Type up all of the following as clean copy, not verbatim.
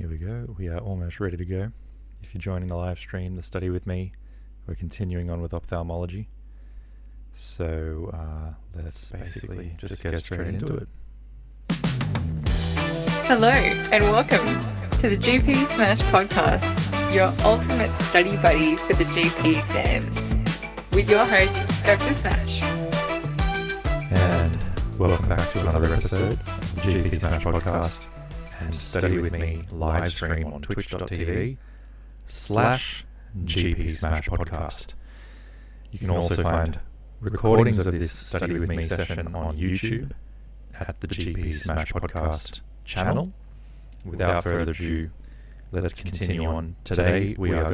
Here we go. We are almost ready to go. If you're joining the live stream, the study with me, we're continuing on with ophthalmology. So let's basically just get straight into it. Hello and welcome to the GP Smash podcast, your ultimate study buddy for the GP exams, with your host, Dr. Smash. And welcome back to another episode of the GP Smash podcast. And study with me live stream on twitch.tv/GP Smash podcast. You can also find recordings of this study with me session on YouTube at the GP Smash podcast channel. Without further ado, let's continue on. Today we are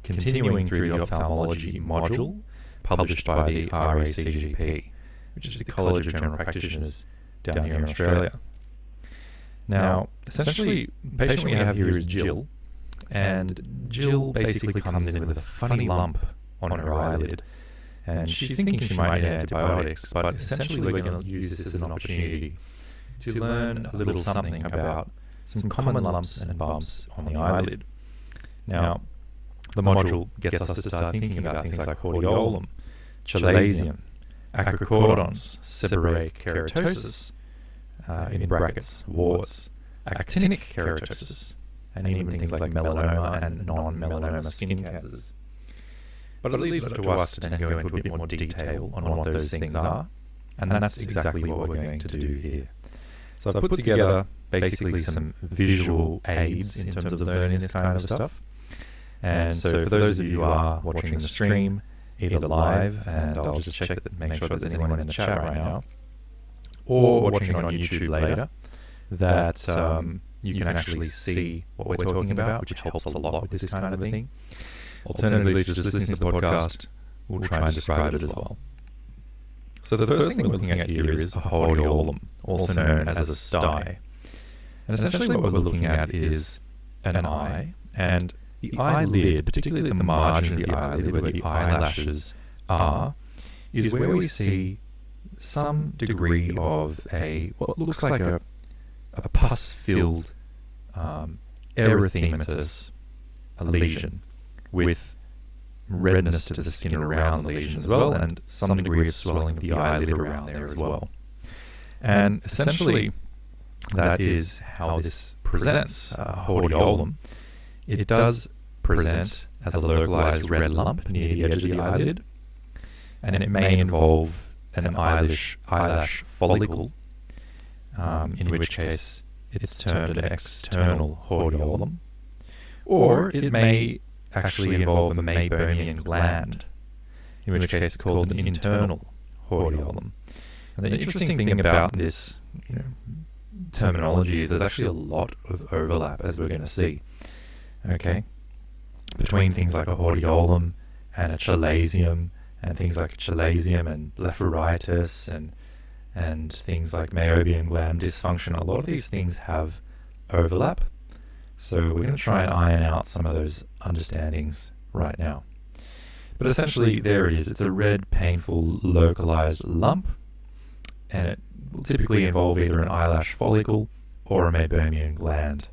continuing through the ophthalmology module published by the RACGP, which is the College of General Practitioners down here in Australia. Now, essentially, the patient we have here is Jill, and Jill basically comes in with a funny lump on her eyelid, and she's thinking she might need antibiotics, but essentially we're going to use this as an opportunity to learn a little something about some common lumps and bumps on the eyelid. Now, the module gets us to start thinking about things like hordeolum, chalazion, acrocordons, seborrheic keratosis, in brackets, warts, actinic keratosis, and even things like melanoma and non-melanoma skin cancers. But it leaves it to us to then go into a bit more detail on what those things are, and that's exactly what we're going to do here. So I've put together basically some visual aids in terms of learning this kind of stuff. And so for those of you who are watching the stream, either live, and I'll just check that, make sure there's anyone in the chat right now, or watching it on YouTube later, that you can actually see what we're talking about, which helps a lot with this kind of thing. Alternatively, just listening to the podcast, we'll try and describe it as well. So the first thing we're looking at here is a hordeolum, also known as a stye. And essentially what we're looking at is an eye, and the eyelid, particularly at the margin of the eyelid where the eyelashes are, is where we see some degree of what looks like a pus-filled erythematous lesion with redness to the skin around the lesion as well, and some degree of swelling of the eyelid around there as well. And essentially, that is how this presents hordeolum. It does present as a localized red lump near the edge of the eyelid, and it may involve an eyelash follicle, in which case it's termed an external hordeolum, or it may actually involve a meibomian gland, in which case it's called an internal hordeolum. And the interesting thing about this terminology is there's actually a lot of overlap, as we're going to see, between things like a hordeolum and a chalazion, and things like chalazion and blepharitis and things like meibomian gland dysfunction. A lot of these things have overlap, so we're going to try and iron out some of those understandings right now. But essentially, there it is. It's a red, painful, localized lump, and it will typically involve either an eyelash follicle or a meibomian gland.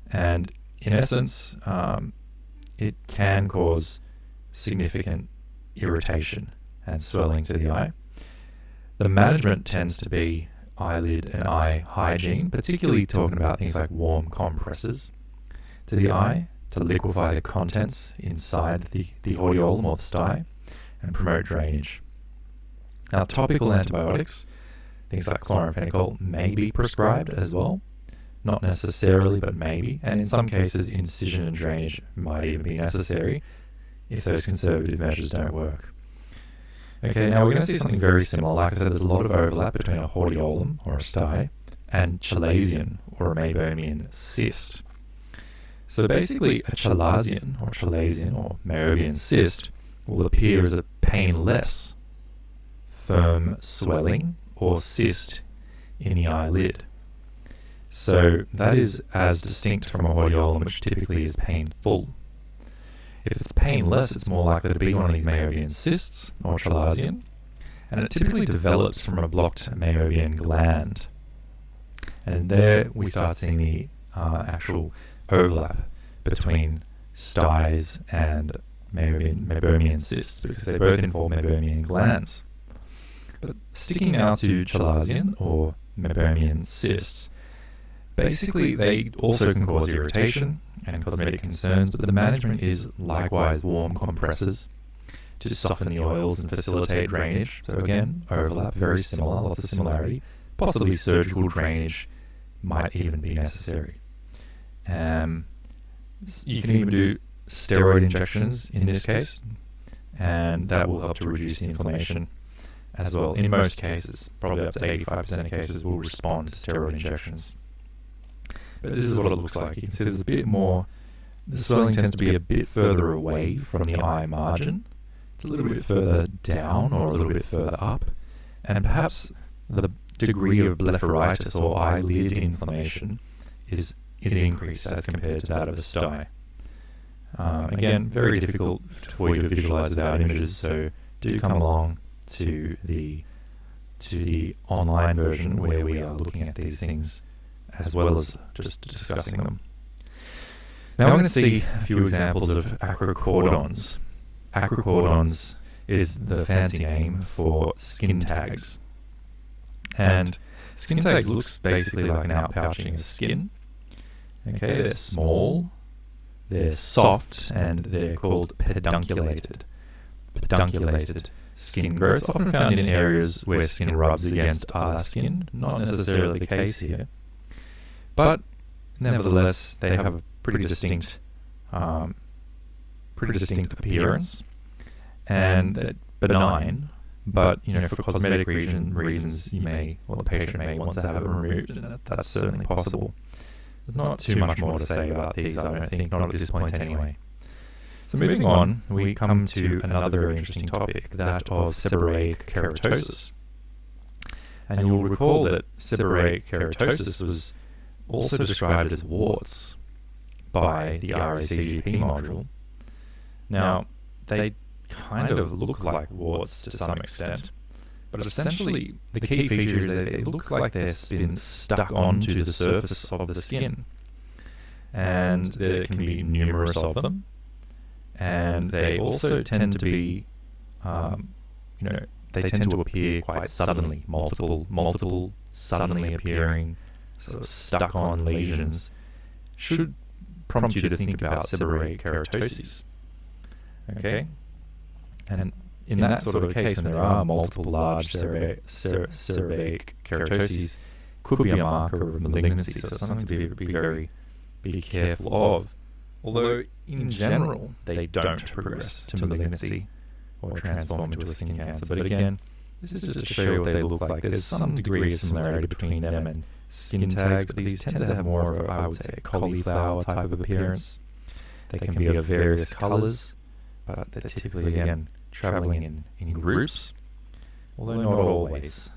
And in essence, it can cause significant irritation and swelling to the eye. The management tends to be eyelid and eye hygiene, particularly talking about things like warm compresses to the eye to liquefy the contents inside the hordeolum or the stye and promote drainage. Now, topical antibiotics, things like chloramphenicol, may be prescribed as well. Not necessarily, but maybe. And in some cases, incision and drainage might even be necessary if those conservative measures don't work. Okay, now we're going to see something very similar. Like I said, there's a lot of overlap between a hordeolum, or a stye, and chalazion, or a meibomian cyst. So basically, a chalazion, or meibomian cyst, will appear as a painless, firm swelling, or cyst in the eyelid. So that is as distinct from a hordeolum, which typically is painful. If it's painless, it's more likely to be one of these meibomian cysts, or chalazion, and it typically develops from a blocked meibomian gland. And there we start seeing the actual overlap between styes and meibomian cysts, because they both involve meibomian glands. But sticking now to chalazion or meibomian cysts, basically they also can cause irritation and cosmetic concerns, but the management is likewise warm compresses to soften the oils and facilitate drainage. So again, overlap, very similar, lots of similarity. Possibly surgical drainage might even be necessary. You can even do steroid injections in this case, and that will help to reduce the inflammation as well. In most cases, probably up to 85% of cases will respond to steroid injections. But this is what it looks like. You can see there's a bit more, the swelling tends to be a bit further away from the eye margin. It's a little bit further down or a little bit further up, and perhaps the degree of blepharitis or eyelid inflammation is increased as compared to that of a stye. Again, very difficult for you to visualize without images, so do come along to the online version where we are looking at these things as well as just discussing them. Now we're going to see a few examples of acrocordons. Acrocordons is the fancy name for skin tags. And skin tags looks basically like an outpouching of skin. Okay, they're small, they're soft, and they're called pedunculated. Pedunculated skin growths, often found in areas where skin rubs against other skin. Not necessarily the case here, but nevertheless, they have a pretty distinct appearance, and they're benign. But for cosmetic reasons, you may, or the patient may want to have it removed, and that's certainly possible. There's not too much more to say about these, I don't think, not at this point anyway. So moving on, we come to another very interesting topic, that of seborrheic keratosis. And you'll recall that seborrheic keratosis was also described as warts by the RACGP module. Now, they kind of look like warts to some extent, but essentially the key feature is that they look like they've been stuck onto the surface of the skin, and there can be numerous of them, and they also tend to be, they tend to appear quite suddenly, multiple suddenly appearing sort of stuck-on lesions should prompt you to think about seborrheic keratoses. Okay? And in that sort of a case, when there are multiple large seborrheic keratoses, could be a marker of malignancy, so it's something to be careful of. Although, in general, they don't progress to malignancy or transform into a skin cancer. But again, this is just to show you what they look like. There's some degree of similarity between them and skin tags, but these tend to have more of I would say, a cauliflower type of appearance. They can be of various colours, but they're typically, again, travelling in groups, although not always.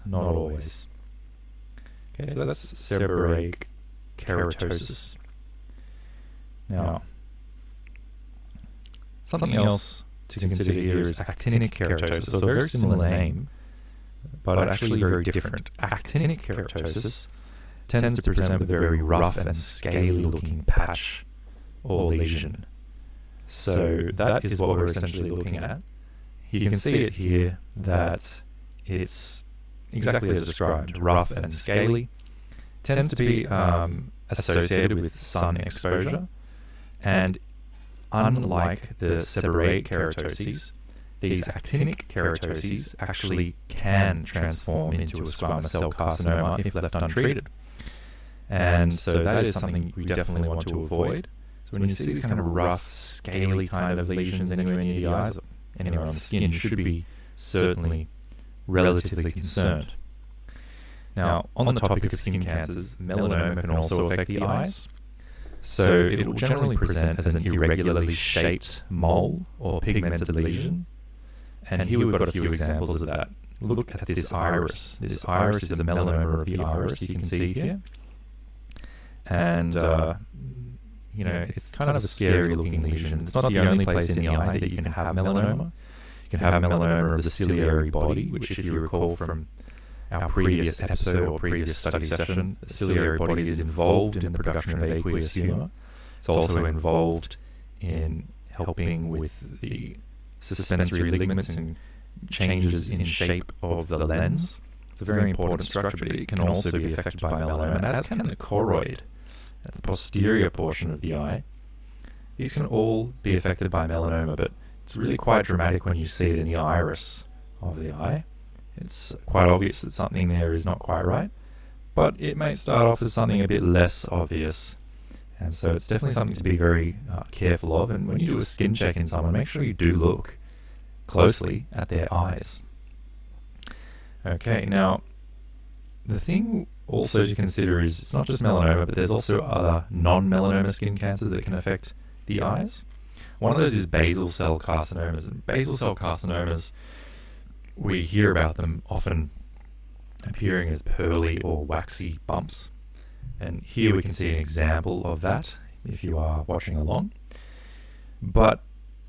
Okay, so that's seborrheic keratosis. Now, something else to consider here is actinic keratosis, so a very similar name, but actually very different. Actinic keratosis tends to present with a very rough and scaly-looking patch or lesion. So that is what we're essentially looking at. You can see it here that it's exactly as described, rough and scaly. Tends to be associated with sun exposure, and unlike the seborrheic keratoses, these actinic keratoses actually can transform into a squamous cell carcinoma if left untreated. And so that is something we definitely want to avoid. So when you see these kind of rough, scaly kind of lesions anywhere near the eyes, anywhere on the skin, you should be certainly relatively concerned. Now, on the topic of skin cancers, melanoma can also affect the eyes. So it will generally present as an irregularly shaped mole or pigmented lesion. And here we've got a few examples of that. Look at this iris. This iris is the melanoma of the iris, you can see here. And, it's kind of a scary looking lesion. It's not the only place in the eye that you can have melanoma. You can have melanoma of the ciliary body, which, if you recall from our previous episode or previous study session, the ciliary body is involved in the production of aqueous humor. It's also involved in helping with the suspensory ligaments and changes in shape of the lens. It's a very important structure, but it can also be affected by melanoma, as can the choroid at the posterior portion of the eye. These can all be affected by melanoma, but it's really quite dramatic when you see it in the iris of the eye. It's quite obvious that something there is not quite right, but it may start off as something a bit less obvious. And so it's definitely something to be very careful of. And when you do a skin check in someone, make sure you do look closely at their eyes. Okay, now, the thing also to consider is it's not just melanoma, but there's also other non-melanoma skin cancers that can affect the eyes. One of those is basal cell carcinomas. And basal cell carcinomas, we hear about them often appearing as pearly or waxy bumps. And here we can see an example of that if you are watching along. But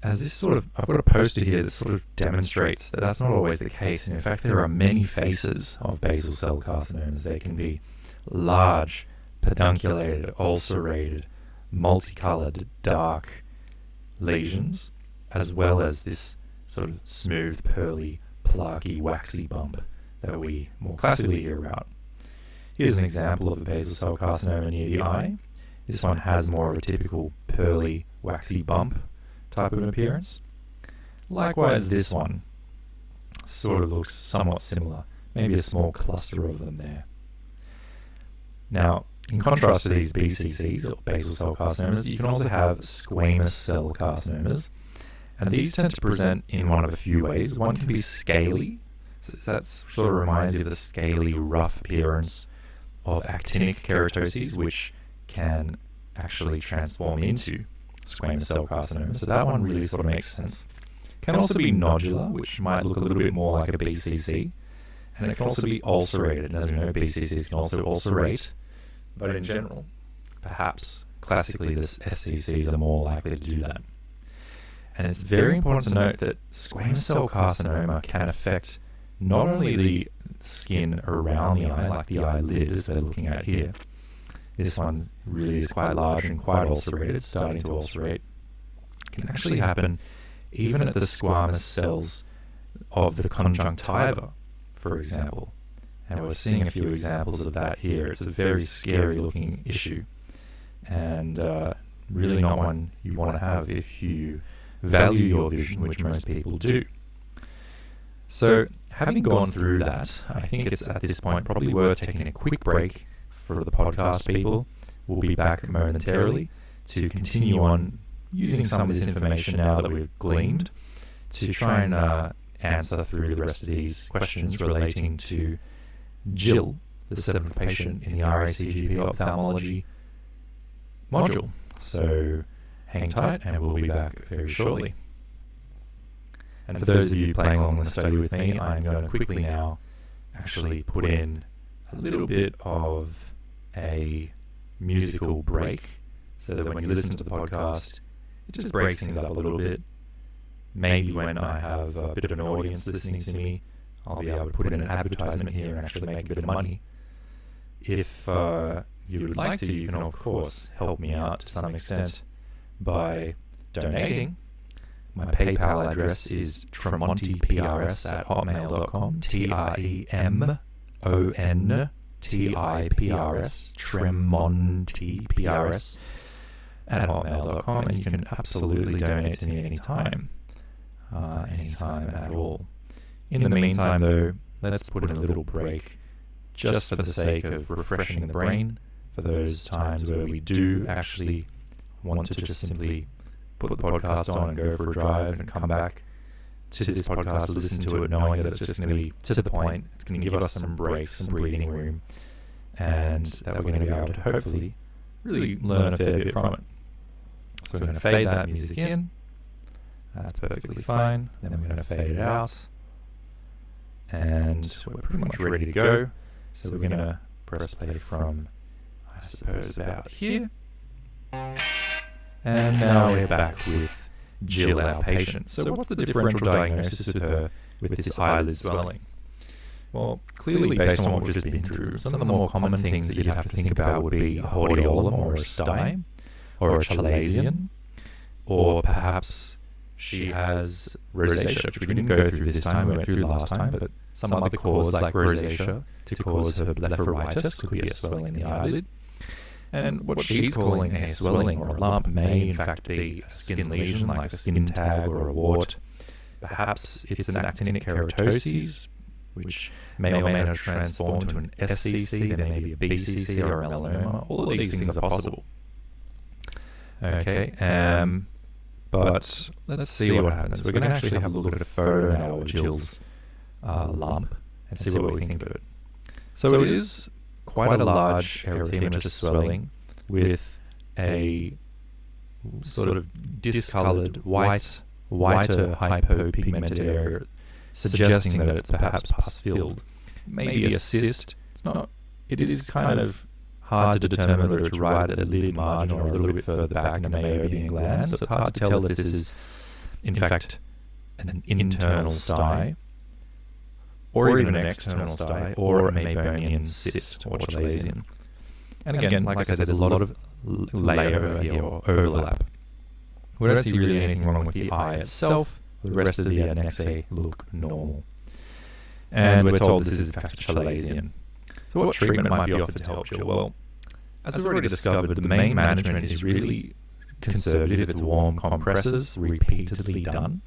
as this I've got a poster here that sort of demonstrates that that's not always the case. And in fact, there are many faces of basal cell carcinomas. They can be large, pedunculated, ulcerated, multicolored, dark lesions, as well as this sort of smooth, pearly, plaquey, waxy bump that we more classically hear about. Here's an example of a basal cell carcinoma near the eye. This one has more of a typical pearly, waxy bump type of an appearance. Likewise, this one sort of looks somewhat similar, maybe a small cluster of them there. Now, in contrast to these BCCs, or basal cell carcinomas, you can also have squamous cell carcinomas, and these tend to present in one of a few ways. One can be scaly, so that sort of reminds you of the scaly, rough appearance of actinic keratoses, which can actually transform into squamous cell carcinoma. So that one really sort of makes sense. It can also be nodular, which might look a little bit more like a BCC, and it can also be ulcerated. And as we know, BCCs can also ulcerate, but in general, perhaps classically, the SCCs are more likely to do that. And it's very important to note that squamous cell carcinoma can affect not only the skin around the eye, like the eyelid as we're looking at here. This one really is quite large and quite ulcerated, starting to ulcerate. It can actually happen even at the squamous cells of the conjunctiva, for example. And we're seeing a few examples of that here. It's a very scary looking issue, and really not one you want to have if you value your vision, which most people do. So, having gone through that, I think it's at this point probably worth taking a quick break for the podcast people. We'll be back momentarily to continue on using some of this information now that we've gleaned to try and answer through the rest of these questions relating to Jill, the 7th patient in the RACGP ophthalmology module. So hang tight and we'll be back very shortly. And for those of you playing along the study with me, I'm going to quickly now actually put in a little bit of a musical break so that when you listen to the podcast, it just breaks things up a little bit. Maybe when I have a bit of an audience listening to me, I'll be able to put in an advertisement here and actually make a bit of money. If you would like to, you can of course help me out to some extent by donating. My PayPal address is tremontiprs@hotmail.com, TREMONTIPRS, tremontiprs@hotmail.com, and you can absolutely donate to me anytime at all. In the meantime, though, let's put in a little break just for the sake of refreshing the brain for those times where we do actually want to just simply put the podcast on and go for a drive and come back to this podcast, listen to it, knowing that it's just going to be to the point. It's going to give us some breaks, some breathing room, and that we're going to be able to hopefully really learn a fair bit from it. So we're going to fade that music in. That's perfectly fine. Then we're going to fade it out. And we're pretty much ready to go. So we're going to press play from, I suppose, about here. And now we're back with Jill, our patient. So what's the differential diagnosis with her with this eyelid swelling? Well, clearly based on what we've just been through, some of the more common things that you'd have to think about would be a hordeolum or a stye, or a chalazion, or perhaps she has rosacea, which we didn't go through this time, we went through last time, but some other cause like rosacea to cause her blepharitis could be a swelling in the eyelid. And what she's calling a swelling or a lump may in fact be a skin lesion like a skin tag or a wart. Perhaps it's an actinic keratosis, which may or may not transform to an SCC, then maybe a BCC or a melanoma. All of these things are possible. Okay, but let's see what happens. We're going to actually have a look at a photo now of Jill's lump and see what we think of it. So it is quite a large erythematous swelling with a sort of discoloured, whiter hypopigmented area, suggesting that it's perhaps pus-filled. Maybe a cyst. It's not. It is kind of hard to determine whether it's right at the lid margin or a little bit further back in the meibomian gland. So it's hard to tell if this is, in fact, an internal sty, or even an external sty, or a meibomian cyst or chalazion. And again, like I said, there's a lot of layer here or overlap. We don't see really anything wrong with the eye itself. The rest of the annexa look normal. And we're told this is in fact a chalazion. So what treatment might be offered to help Jill? Well, as we've already discovered, the main management is really conservative. It's warm compresses, repeatedly done.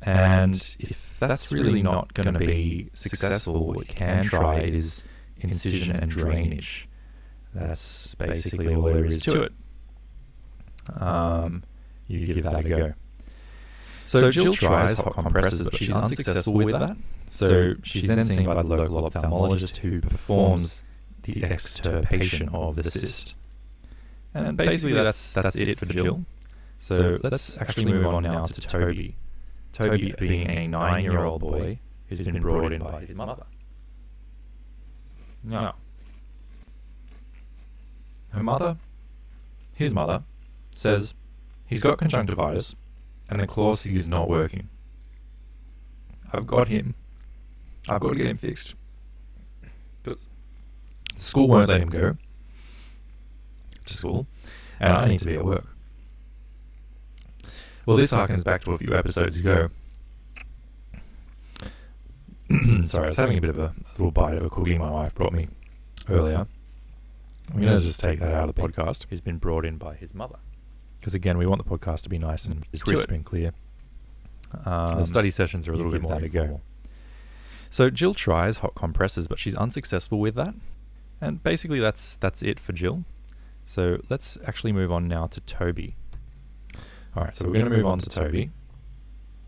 And if that's really not going to be successful, what we can try is incision and drainage. That's basically all there is to it. You give that a go. So Jill tries hot compresses, but she's unsuccessful with that. So she's then seen by the local ophthalmologist who performs the extirpation of the cyst. And basically that's it for Jill. So let's actually move on now to Toby. Toby being a 9-year-old boy who's been brought in by his mother. Now, his mother, says he's got conjunctivitis and the Clawsy is not working. I've got to get him fixed. But the school won't let him go to school, and I need to be at work. Well, this harkens back to a few episodes ago. Sorry, I was having a bit of a little bite of a cookie my wife brought me earlier. I'm going to just take that out of the podcast. He's been brought in by his mother. Because again, we want the podcast to be nice and crisp and clear. The study sessions are a little bit more informal. So Jill tries hot compresses, but she's unsuccessful with that. And basically that's it for Jill. So let's actually move on now to Toby. Alright, so we're going to move on to Toby.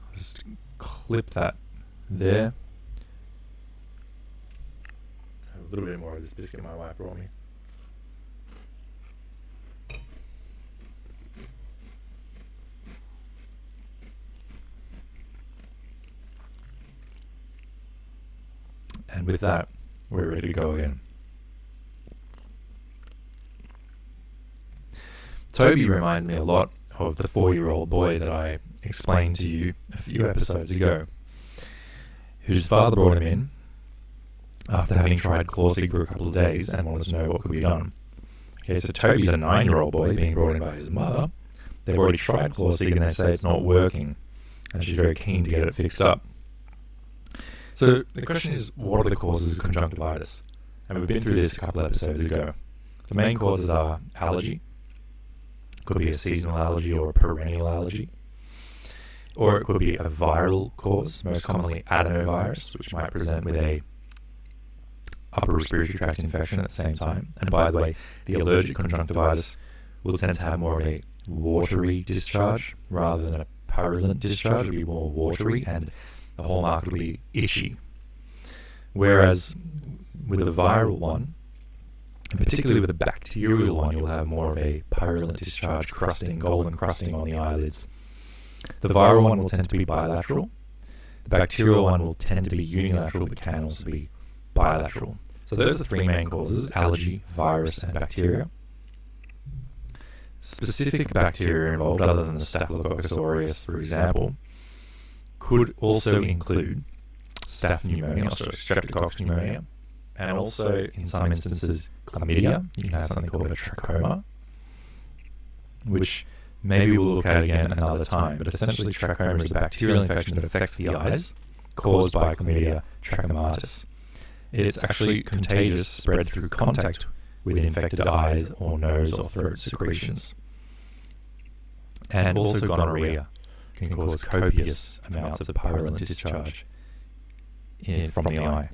I'll just clip that there. Have a little bit more of this biscuit my wife brought me. And with that, we're ready to go again. Toby reminds me a lot of the 4-year-old boy that I explained to you a few episodes ago, whose father brought him in after having tried Clawsy for a couple of days and wanted to know what could be done. Okay, so Toby's a 9-year-old boy being brought in by his mother. They've already tried Clawsy and they say it's not working, and she's very keen to get it fixed up. So the question is, what are the causes of conjunctivitis? And we've been through this a couple of episodes ago. The main causes are allergy. Could be a seasonal allergy or a perennial allergy. Or it could be a viral cause, most commonly adenovirus, which might present with a upper respiratory tract infection at the same time. And by the way, the allergic conjunctivitis will tend to have more of a watery discharge rather than a purulent discharge. It will be more watery, and the hallmark will be itchy. Whereas with a viral one, and particularly with a bacterial one, you'll have more of a purulent discharge, crusting, golden crusting on the eyelids. The viral one will tend to be bilateral. The bacterial one will tend to be unilateral, but can also be bilateral. So those are the three main causes: allergy, virus, and bacteria. Specific bacteria involved, other than the Staphylococcus aureus, for example, could also include staph pneumonia, or streptococcus pneumonia, and also, in some instances, chlamydia. You can have something called a trachoma. which maybe we'll look at again another time, but essentially trachoma is a bacterial infection that affects the eyes, caused by Chlamydia trachomatis. It's actually contagious, spread through contact with infected eyes or nose or throat secretions. And also gonorrhea can cause copious amounts of purulent discharge from the eye.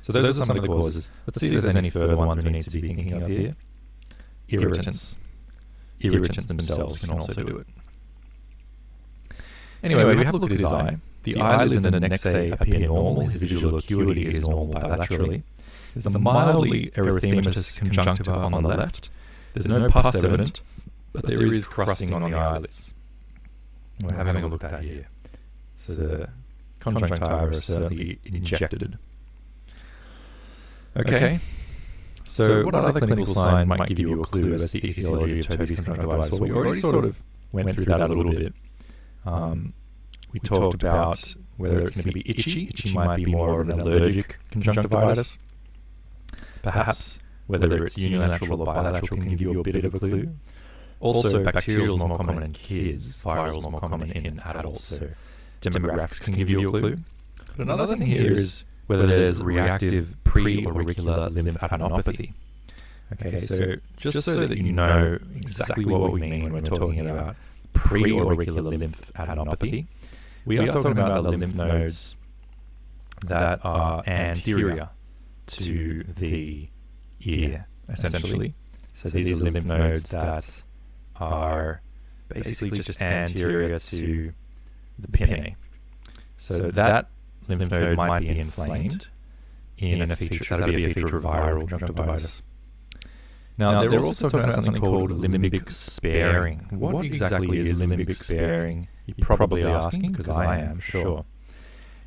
So those are some of the causes. Let's see if there's any further ones we need to be thinking of here. Irritants. Irritants themselves can also do it. Anyway, we have a look at his eye. The eyelids and the nexa appear normal. His visual acuity is normal bilaterally. There's a mildly erythematous conjunctiva on the left. There's no pus evident, but there is crusting on the eyelids. We're having a look at that here. So the conjunctiva is certainly injected. Okay. So what other clinical sign might give you a clue as to the etiology of Toby's conjunctivitis? Well, we already sort of went through that a little bit. We talked about whether it's going to be itchy. Itchy might be more of an allergic conjunctivitis. Perhaps whether it's unilateral or bilateral can give you a bit of a clue. Also, bacterial is more common in kids. Viral is more common in adults. So demographics can give you a clue. But another thing here is whether there's reactive pre-auricular lymphadenopathy. Okay, so just so that you know exactly what we mean when we're talking about pre-auricular lymphadenopathy, we are talking about the lymph nodes that are anterior to the ear, essentially. So these are lymph nodes that are basically just anterior to the pinnae. So that lymph node might be inflamed in a feature, that'll be a feature of viral conjunctivitis. Now, they're also talking about something called limbic sparing. What exactly is limbic sparing? You're probably asking, because I am, sure.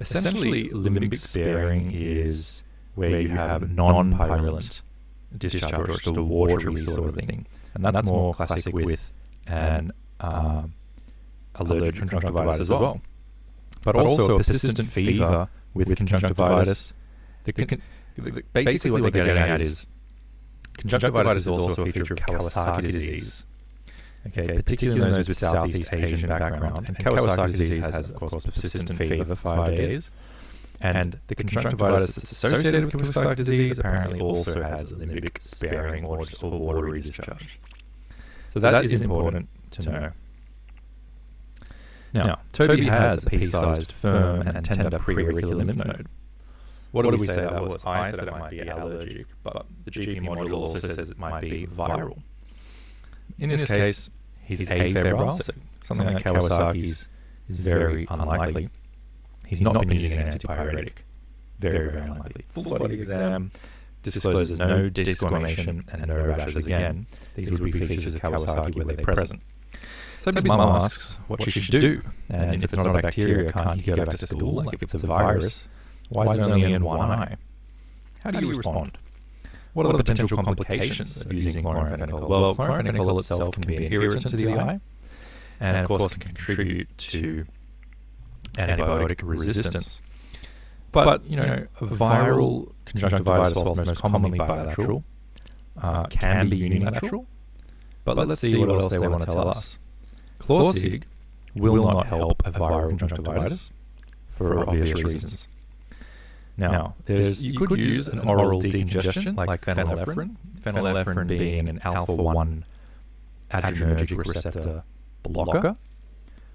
Essentially, limbic sparing is where you have non-purulent discharge, or just a watery sort of thing. And that's more classic with an allergic conjunctivitis as well. But also a persistent fever with conjunctivitis. Basically what they're getting at is conjunctivitis is also a feature of Kawasaki disease. Okay, particularly in those with Southeast Asian background. And Kawasaki disease has, of course, persistent fever for 5 days. And the conjunctivitis that's associated with Kawasaki disease apparently also has limbic sparing or just a watery discharge. So that is important to know. Now, Toby has a pea-sized, firm and tender pre-auricular lymph node. What do we say that was? I said it might be allergic, but the GP module also says it might be viral. In this case, he's afebrile, so something like Kawasaki's is very unlikely. He's not been using an antipyretic. Very, very unlikely. Full body exam discloses no discoloration and no rashes again. These would be features of Kawasaki where they're present. So Toby's mum asks what she should do, and if it's not a bacteria, can't he go back to school? Like if it's a virus, why is it only in one eye? How do you respond? What are the potential complications of using chloramphenicol? Well, chloramphenicol itself can be an irritant to the eye, and of course can contribute to antibiotic resistance. But, you know, a viral conjunctivitis, whilst most commonly bilateral, can be unilateral. But let's see what else they want to tell us. Chlorcig will not help a viral conjunctivitis for obvious reasons. Now, you could use an oral decongestion like phenylephrine, phenylephrine being an alpha-1 adrenergic receptor blocker,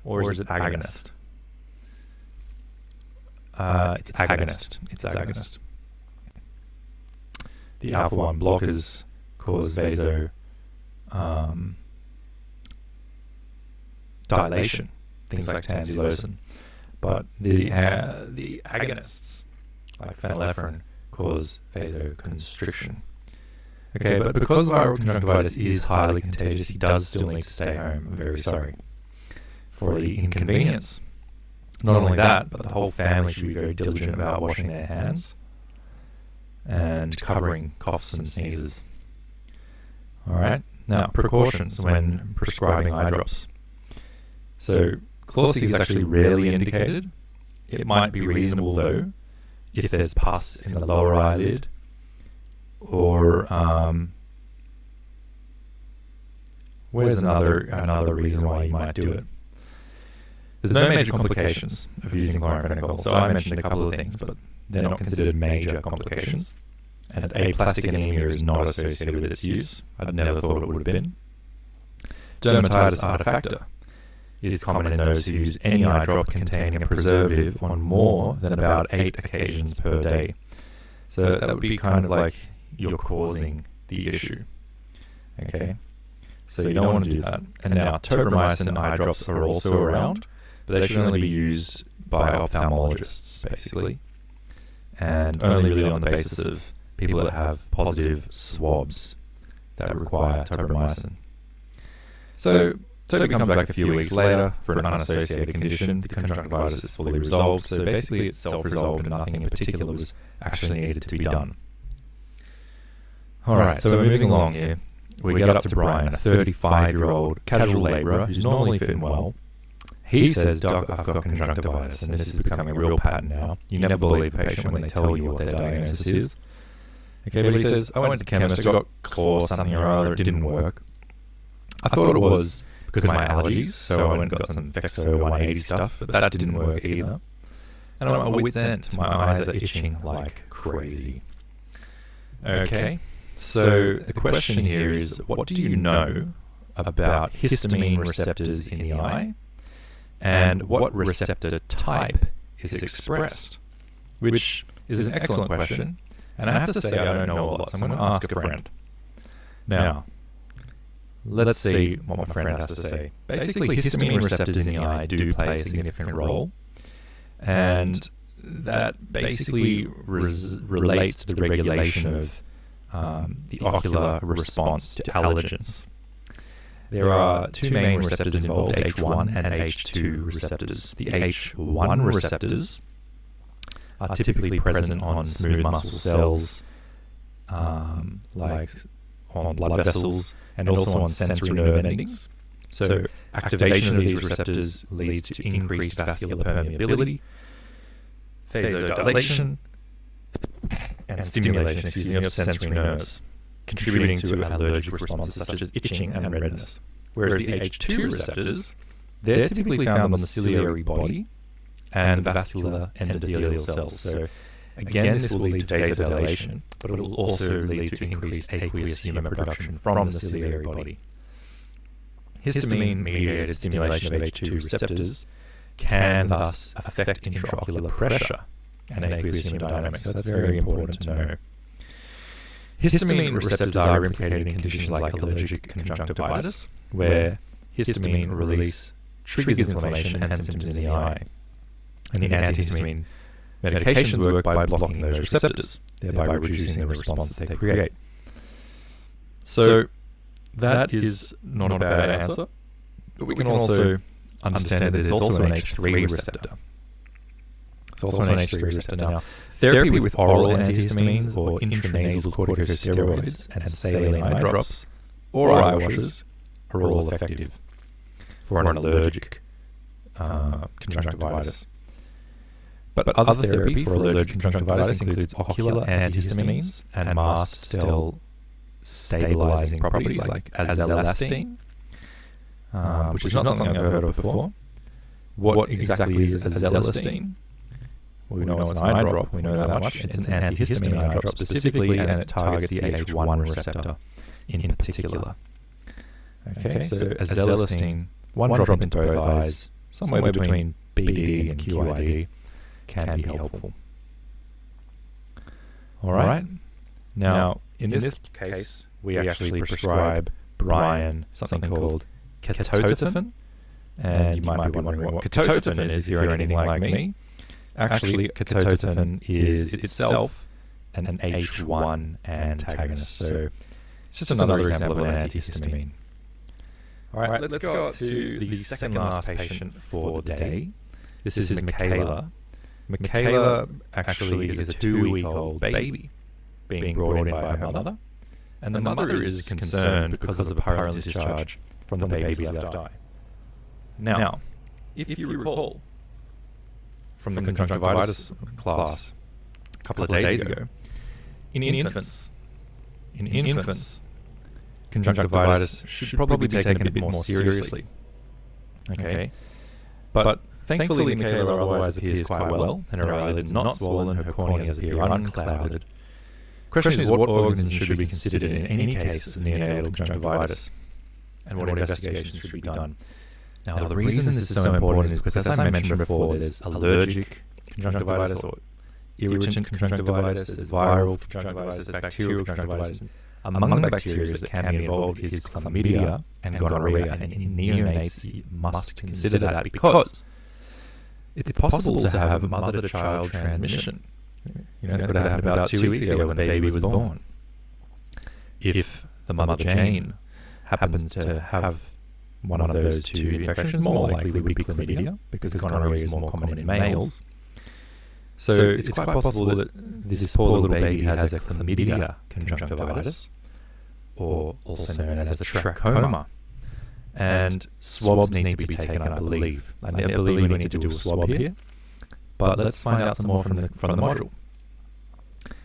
or is it agonist? It's agonist. The alpha-1 blockers cause dilation, things like tamsulosin, but the agonists, like phenylephrine, cause vasoconstriction. Okay, but because viral conjunctivitis is highly contagious, he does still need to stay home. I'm very sorry for the inconvenience. Not only that, but the whole family should be very diligent about washing their hands and covering coughs and sneezes. Alright, now precautions when prescribing eye drops. So Chlorcig is actually rarely indicated. It might be reasonable though if there's pus in the lower eyelid Where's another reason why you might do it? There's no major complications of using chloramphenicol. So I mentioned a couple of things, but they're not considered major complications. And aplastic anemia is not associated with its use. I'd never thought it would have been. Dermatitis artifacta is common in those who use any eye drop containing a preservative on more than about 8 occasions per day. So that would be kind of like you're causing the issue. Okay? So you don't want to do that. And now, tobramycin eye drops are also around, but they should only be used by ophthalmologists, basically. And only really on the basis of people that have positive swabs that require tobramycin. So Toby comes back a few weeks later for an unassociated condition. The conjunctivitis is fully resolved, so basically it's self-resolved and nothing in particular was actually needed to be done. Alright, so we're moving along here. We get up to Brian, a 35-year-old casual labourer who's normally fit and well. He says, "Doc, I've got conjunctivitis," and this is becoming a real pattern now. You never believe a patient when they tell you what their diagnosis is. Okay, but he says, "I went to the chemist, I got claw something or other, it didn't work. I thought it was because of my allergies, so I went and got some Vexo 180 stuff, but that didn't work either. And I'm at my wit's end. My eyes are itching like crazy." Okay, so the question here is, what do you know about histamine receptors in the eye, and what receptor type is expressed? Which is an excellent question, and I have to say I don't know a lot, so I'm going to ask a friend. Now, let's see what my friend has to say. Basically, histamine receptors in the eye do play a significant role, and that basically relates to the regulation of the ocular response to allergens. There are two main receptors involved, H1 and H2 receptors. The H1 receptors are typically present on smooth muscle cells, like on blood vessels, and also on sensory nerve endings. So activation of these receptors leads to increased vascular permeability, vasodilation, and stimulation of sensory nerves, contributing to allergic responses such as itching and redness. Whereas the H2 receptors, they're typically found on the ciliary body and the vascular endothelial cells. So again, this will lead to vasodilation, but it will also lead to increased aqueous humor production from the ciliary body. Histamine-mediated stimulation of H2 receptors can thus affect intraocular pressure and aqueous hemodynamics. So that's very important to know. Histamine receptors are implicated in conditions like allergic conjunctivitis, where histamine release triggers inflammation and symptoms in the eye. And the antihistamine medications work by blocking those receptors, thereby reducing the response that they create. So that is not a bad answer, but we can also understand that there's also an H3 receptor. It's also an H3 receptor. Now, therapy with oral antihistamines or intranasal corticosteroids and saline eye drops or eye washes are all effective for an allergic conjunctivitis. But other therapy for allergic conjunctivitis includes ocular antihistamines and mast cell stabilizing properties like azelastine, which is not something I've heard of before. What exactly is azelastine? Well, we know it's an eye drop, we know that much. It's an antihistamine eye drop specifically, and it targets the H1 receptor in particular. Okay, so azelastine, one drop into both eyes, somewhere between BD and QID, can be helpful. Alright, now in this case, we actually prescribe Brian something called ketotifen, and you might be wondering what ketotifen is if you're anything like me. Actually, ketotifen is itself an H1 antagonist, so it's just another example of an antihistamine. Alright, let's go up to the second last patient for the day. This is Michaela. Michaela actually is a 2-week-old baby being brought in by her mother, and the mother is concerned because of a pueril discharge from the baby's left eye. Now, if you recall from the conjunctivitis class a couple of days ago, in infants, conjunctivitis should probably be taken a bit more seriously. Okay, but thankfully Michaela otherwise appears quite well, and her eyelids are not swollen, her corneas appear unclouded. The question is, what organisms should be considered in any case of neonatal conjunctivitis, and what investigations should be done? Now, the reason this is so important is because, as I mentioned before, there's allergic conjunctivitis or irritant conjunctivitis, there's viral conjunctivitis, there's bacterial conjunctivitis. Among the bacteria that can be involved is chlamydia and gonorrhea, and in neonates you must consider that because it's possible to have mother-to-child transmission. That could have happened about 2 weeks ago when the baby was born. If the mother Jane happens to have one of those two infections, more likely would be chlamydia, because gonorrhea is more common in males. So it's quite possible that this poor little baby has a chlamydia conjunctivitis, or also known as a trachoma. And swabs need to be taken, I believe. I believe we need to do a swab here, but let's find out some more from the module.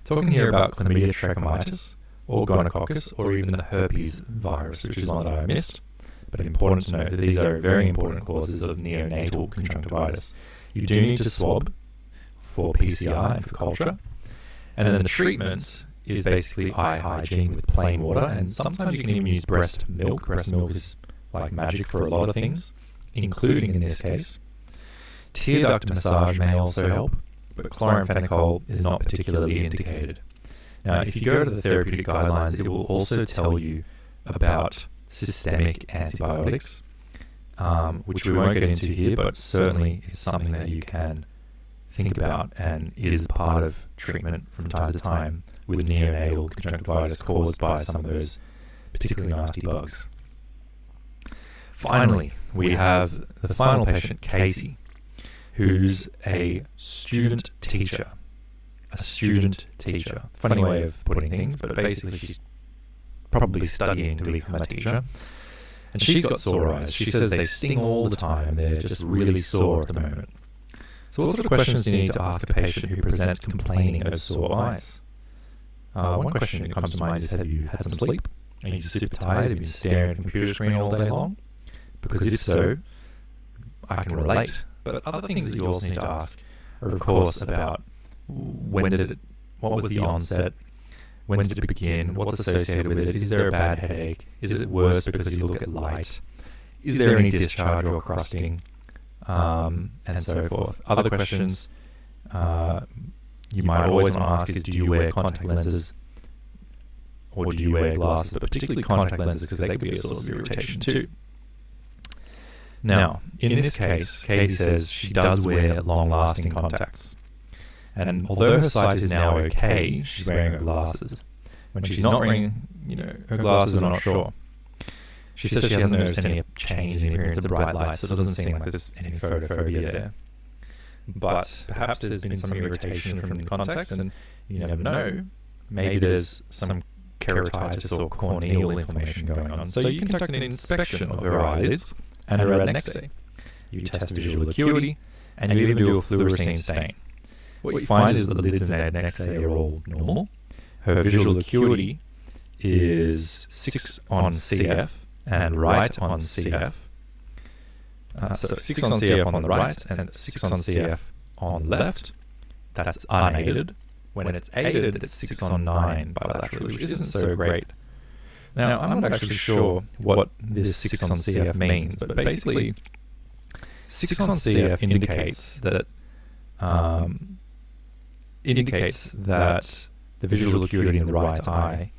Talking here about chlamydia trachomitis, or gonococcus, or even the herpes virus, which is one that I missed, but important to note that these are very important causes of neonatal conjunctivitis. You do need to swab for PCR and for culture, and then the treatment is basically eye hygiene with plain water, and sometimes you can even use breast milk. Breast milk is like magic for a lot of things, including in this case. Tear duct massage may also help, but chloramphenicol is not particularly indicated. Now, if you go to the therapeutic guidelines, it will also tell you about systemic antibiotics, which we won't get into here, but certainly it's something that you can think about and is part of treatment from time to time with neonatal conjunctivitis caused by some of those particularly nasty bugs. Finally, we have the final patient, Katie, who's a student teacher. Funny way of putting things, but basically she's probably studying to become a teacher. And she's got sore eyes. She says they sting all the time. They're just really sore at the moment. So what sort of questions do you need to ask a patient who presents complaining of sore eyes? One question that comes to mind is, have you had some sleep? Are you super tired? Have you been staring at a computer screen all day long? Because if so, I can relate. But other things that you also need to ask are, of course, about what was the onset? When did it begin? What's associated with it? Is there a bad headache? Is it worse because you look at light? Is there any discharge or crusting? And so forth. Other questions you might always want to ask is, do you wear contact lenses or do you wear glasses? But particularly contact lenses, because they could be a source of irritation too. Now, in this case, Katie says she does wear long-lasting contacts. And although her sight is now okay, she's wearing her glasses. When she's not wearing, her glasses, we're not sure. She says she hasn't noticed any change in the appearance of bright lights, so it doesn't seem like there's any photophobia there. But perhaps there's been some irritation from the contacts, and you never know. Maybe there's some keratitis or corneal inflammation going on. So you conduct an inspection of her eyelids and a red X-ray. You test visual acuity, and you even do a fluorescein stain. What you find is that the lids and X-ray are all normal. Her visual acuity is 6 on CF and right on CF. So 6 on CF on the right and 6 on CF on the left. That's unaided. When it's aided, it's 6 on 9 bilaterally, which isn't so great. Now, I'm not actually sure what this 6 on CF means, but basically 6 on CF indicates that the visual acuity in the right eye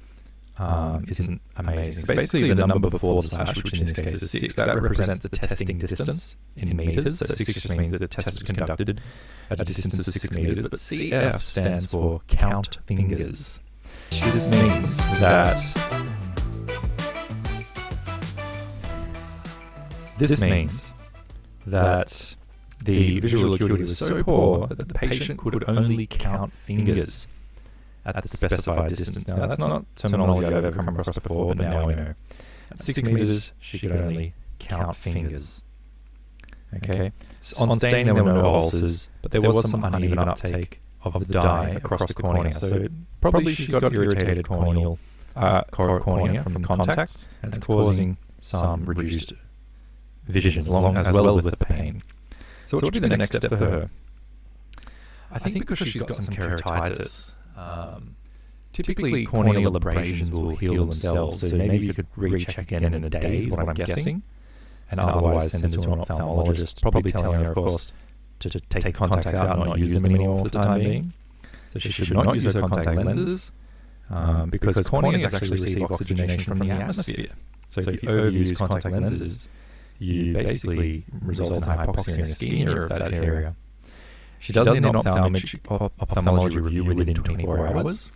isn't amazing. So basically the number before the slash, which in this case is 6, that represents the testing distance in meters. So 6 just means that the test was conducted at a distance of 6 meters. But CF stands for count fingers. This means that the visual acuity was so poor that the patient could only count fingers at the specified distance. Now, that's not terminology I've ever come across before, but now we know. At 6 meters, she could only count fingers. Okay? So on staining, there were no ulcers, but there was some uneven uptake of the dye across the cornea. So probably she's got irritated corneal cornea from the contacts, and it's causing some reduced vision as well with the pain. So what would be the next step for her? I think because she's got some keratitis, typically corneal abrasions will heal themselves, so maybe you could recheck again in a day is what I'm guessing, and otherwise send her to an ophthalmologist, probably telling her, of course, to take contacts out and not use them anymore for the time being. So she should not use her contact lenses, because corneas actually receive oxygenation from the atmosphere. So if you overuse contact lenses, you basically result in hypoxia and ischemia of that area. She does need an ophthalmology review within 24 hours,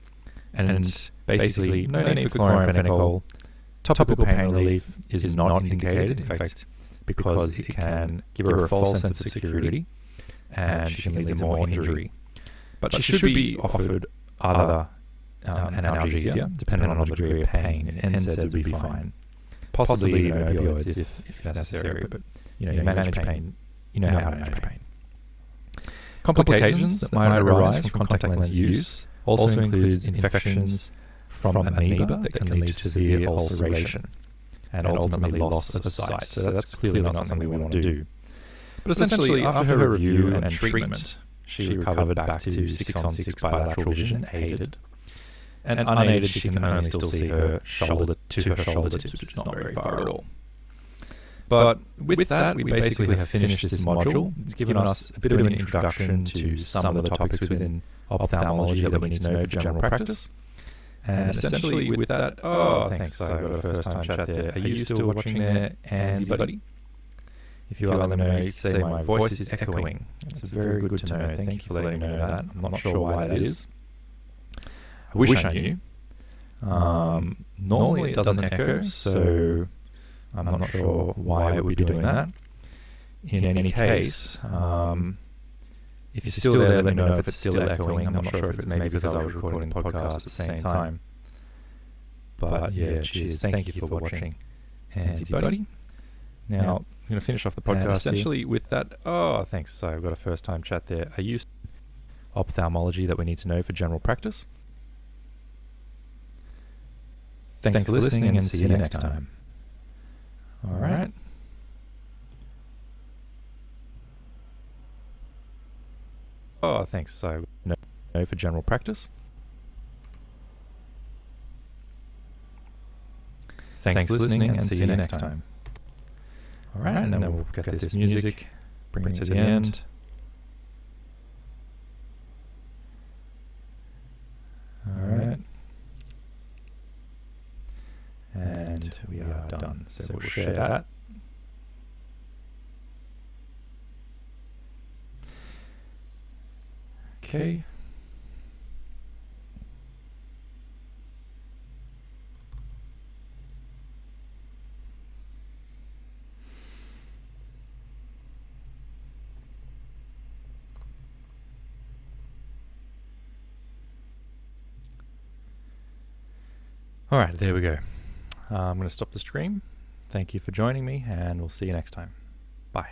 and basically no need for chloramphenicol. Topical pain relief is not indicated, in fact, because it can give her a false sense of security and she can lead to more injury. But she should be offered other analgesia, depending on the degree of pain. NSAIDs would be fine. Possibly even opioids if necessary, but you manage pain, you know how to manage pain. Complications that might arise from contact lens use also includes infections from amoeba that can lead to severe ulceration and ultimately loss of sight. So that's clearly not something we want to do. But essentially, after her review and treatment, she recovered back to 6/6 bilateral vision, aided. And unaided, she can only still see her shoulder tips, which is not very far at all. But with that, we basically have finished this module. It's given us a bit of an introduction to some of the topics within ophthalmology that we need to know for general practice. And essentially with that, thanks, I got a first time chat there. Are you still watching there, Andy buddy? If you are, let me know. You say my voice is echoing. That's very good to know. Thank you for letting me know that. I'm not sure why that is. I wish I knew. Normally it doesn't echo, so I'm not sure why it would be doing that. In any case, if you're still there, let me know if it's still echoing. I'm not sure if it's maybe because I was recording the podcast at the same time. But yeah, cheers. Thank you for watching, Andy-buddy. Now, I'm going to finish off the podcast essentially with that. Thanks. So I've got a first time chat there. I used ophthalmology that we need to know for general practice. Thanks for listening and see you next time. All right. Thanks. So no for general practice. Thanks for listening and see you next time. All right, and then we'll get this music, bring it to the end. All right. And we are done. So we'll share that. Okay. All right, there we go. I'm going to stop the stream. Thank you for joining me, and we'll see you next time. Bye.